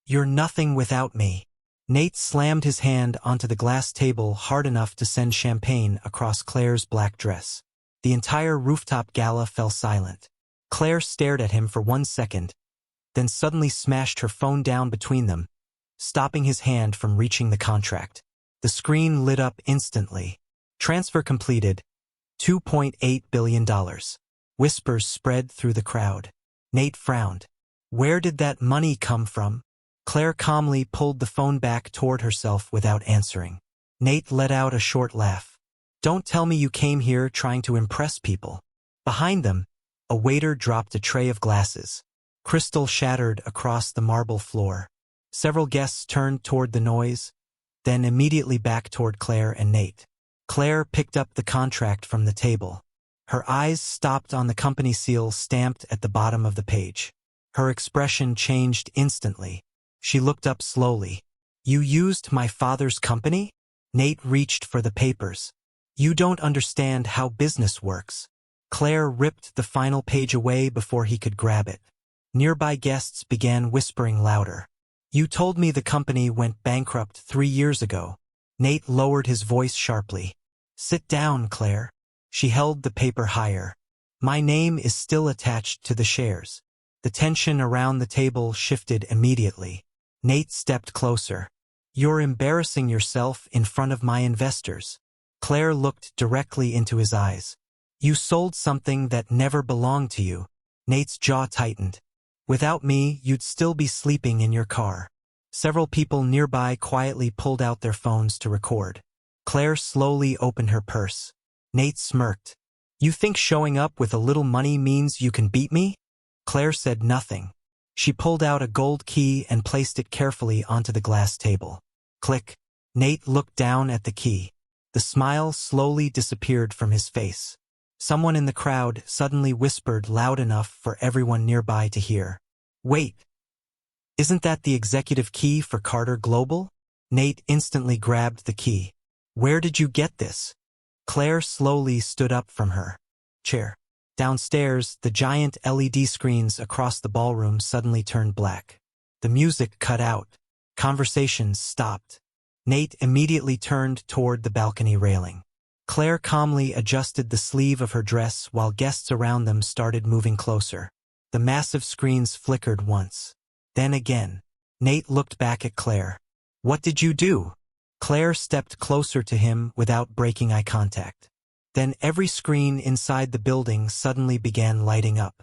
You're nothing without me. Nate slammed his hand onto the glass table hard enough to send champagne across Claire's black dress. The entire rooftop gala fell silent. Claire stared at him for 1 second, then suddenly smashed her phone down between them, stopping his hand from reaching the contract. The screen lit up instantly. Transfer completed. $2.8 billion. Whispers spread through the crowd. Nate frowned. Where did that money come from? Claire calmly pulled the phone back toward herself without answering. Nate let out a short laugh. Don't tell me you came here trying to impress people. Behind them, a waiter dropped a tray of glasses. Crystal shattered across the marble floor. Several guests turned toward the noise, then immediately back toward Claire and Nate. Claire picked up the contract from the table. Her eyes stopped on the company seal stamped at the bottom of the page. Her expression changed instantly. She looked up slowly. You used my father's company? Nate reached for the papers. You don't understand how business works. Claire ripped the final page away before he could grab it. Nearby guests began whispering louder. You told me the company went bankrupt 3 years ago. Nate lowered his voice sharply. Sit down, Claire. She held the paper higher. My name is still attached to the shares. The tension around the table shifted immediately. Nate stepped closer. You're embarrassing yourself in front of my investors. Claire looked directly into his eyes. You sold something that never belonged to you. Nate's jaw tightened. Without me, you'd still be sleeping in your car. Several people nearby quietly pulled out their phones to record. Claire slowly opened her purse. Nate smirked. You think showing up with a little money means you can beat me? Claire said nothing. She pulled out a gold key and placed it carefully onto the glass table. Click. Nate looked down at the key. The smile slowly disappeared from his face. Someone in the crowd suddenly whispered loud enough for everyone nearby to hear. Wait. Isn't that the executive key for Carter Global? Nate instantly grabbed the key. Where did you get this? Claire slowly stood up from her chair. Downstairs, the giant LED screens across the ballroom suddenly turned black. The music cut out. Conversations stopped. Nate immediately turned toward the balcony railing. Claire calmly adjusted the sleeve of her dress while guests around them started moving closer. The massive screens flickered once. Then again. Nate looked back at Claire. What did you do? Claire stepped closer to him without breaking eye contact. Then every screen inside the building suddenly began lighting up.